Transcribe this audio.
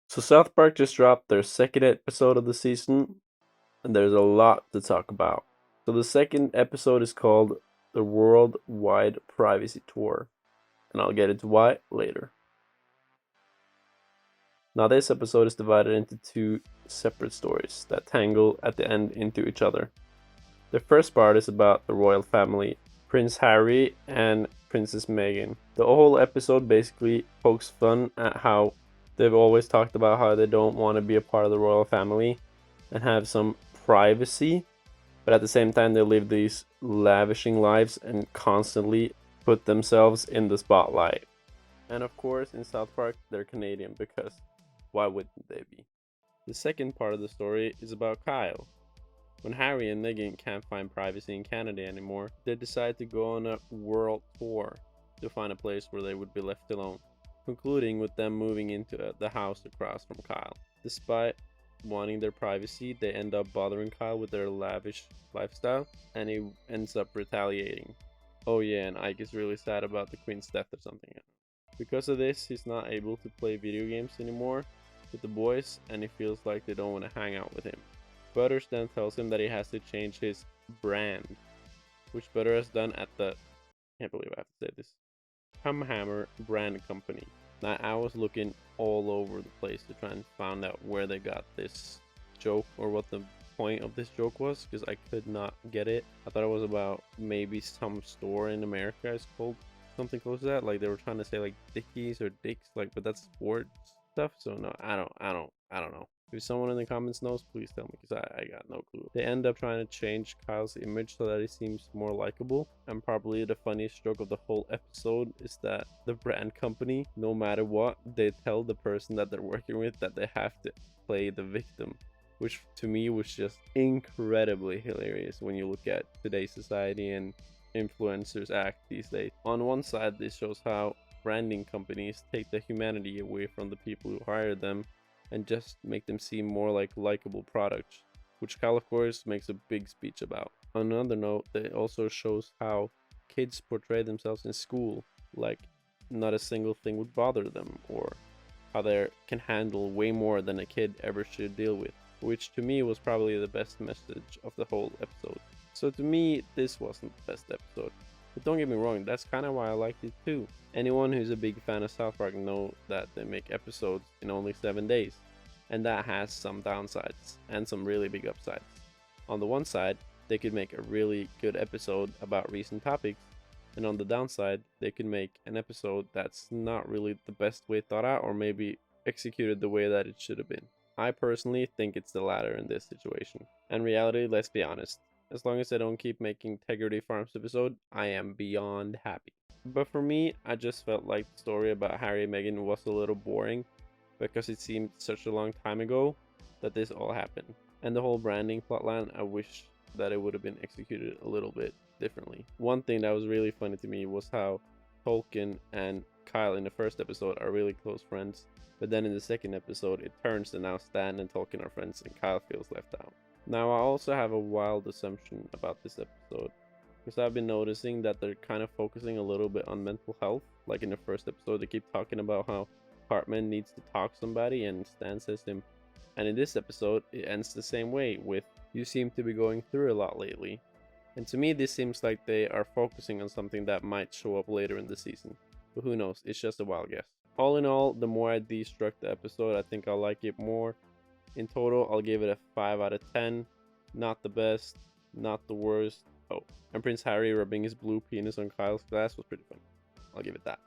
So South Park just dropped their second episode of the season, and there's a lot to talk about. So the second episode is called The Worldwide Privacy Tour, and I'll get into why later. Now this episode is divided into two separate stories that tangle at the end into each other. The first part is about the royal family, Prince Harry and Princess Meghan. The whole episode basically pokes fun at how they've always talked about how they don't want to be a part of the royal family and have some privacy, but at the same time they live these lavishing lives and constantly put themselves in the spotlight. And of course, in South Park, they're Canadian because why wouldn't they be? The second part of the story is about Kyle. When Harry and Meghan can't find privacy in Canada anymore, they decide to go on a world tour to find a place where they would be left alone, concluding with them moving into the house across from Kyle. Despite wanting their privacy, they end up bothering Kyle with their lavish lifestyle, and he ends up retaliating. Oh yeah, and Ike is really sad about the Queen's death or something. Because of this, he's not able to play video games anymore with the boys, and he feels like they don't want to hang out with him. Butters then tells him that he has to change his brand, which Butter has done at the, can't believe I have to say this, Hammer brand company. Now I was looking all over the place to try and find out where they got this joke or what the point of this joke was, because I could not get it. I thought it was about maybe some store in America is called something close to that, like they were trying to say like Dickies or Dicks, like, but that's sports stuff. So no, I don't know. If someone in the comments knows, please tell me, because I got no clue. They end up trying to change Kyle's image so that he seems more likable, and probably the funniest joke of the whole episode is that the brand company, no matter what, they tell the person that they're working with that they have to play the victim, which to me was just incredibly hilarious when you look at today's society and influencers act these days. On one side, this shows how branding companies take the humanity away from the people who hire them and just make them seem more like likable products, which Kyle of course makes a big speech about. On another note, it also shows how kids portray themselves in school, like not a single thing would bother them, or how they can handle way more than a kid ever should deal with, which to me was probably the best message of the whole episode. So to me, this wasn't the best episode. But don't get me wrong, that's kind of why I liked it too. Anyone who's a big fan of South Park know that they make episodes in only 7 days, and that has some downsides and some really big upsides. On the one side, they could make a really good episode about recent topics, and on the downside, they could make an episode that's not really the best way thought out or maybe executed the way that it should have been. I personally think it's the latter in this situation. And reality, let's be honest, as long as they don't keep making Integrity Farms episode, I am beyond happy. But for me, I just felt like the story about Harry and Meghan was a little boring because it seemed such a long time ago that this all happened. And the whole branding plotline, I wish that it would have been executed a little bit differently. One thing that was really funny to me was how Tolkien and Kyle in the first episode are really close friends, but then in the second episode it turns and now Stan and Tolkien are friends and Kyle feels left out. Now I also have a wild assumption about this episode, because I've been noticing that they're kind of focusing a little bit on mental health. Like in the first episode, they keep talking about how Cartman needs to talk to somebody and Stan says to him, and in this episode it ends the same way with, you seem to be going through a lot lately. And to me this seems like they are focusing on something that might show up later in the season, but who knows, it's just a wild guess. All in all, the more I destruct the episode, I think I'll like it more. In total, I'll give it a 5 out of 10. Not the best, not the worst. Oh, and Prince Harry rubbing his blue penis on Kyle's glass was pretty funny. I'll give it that.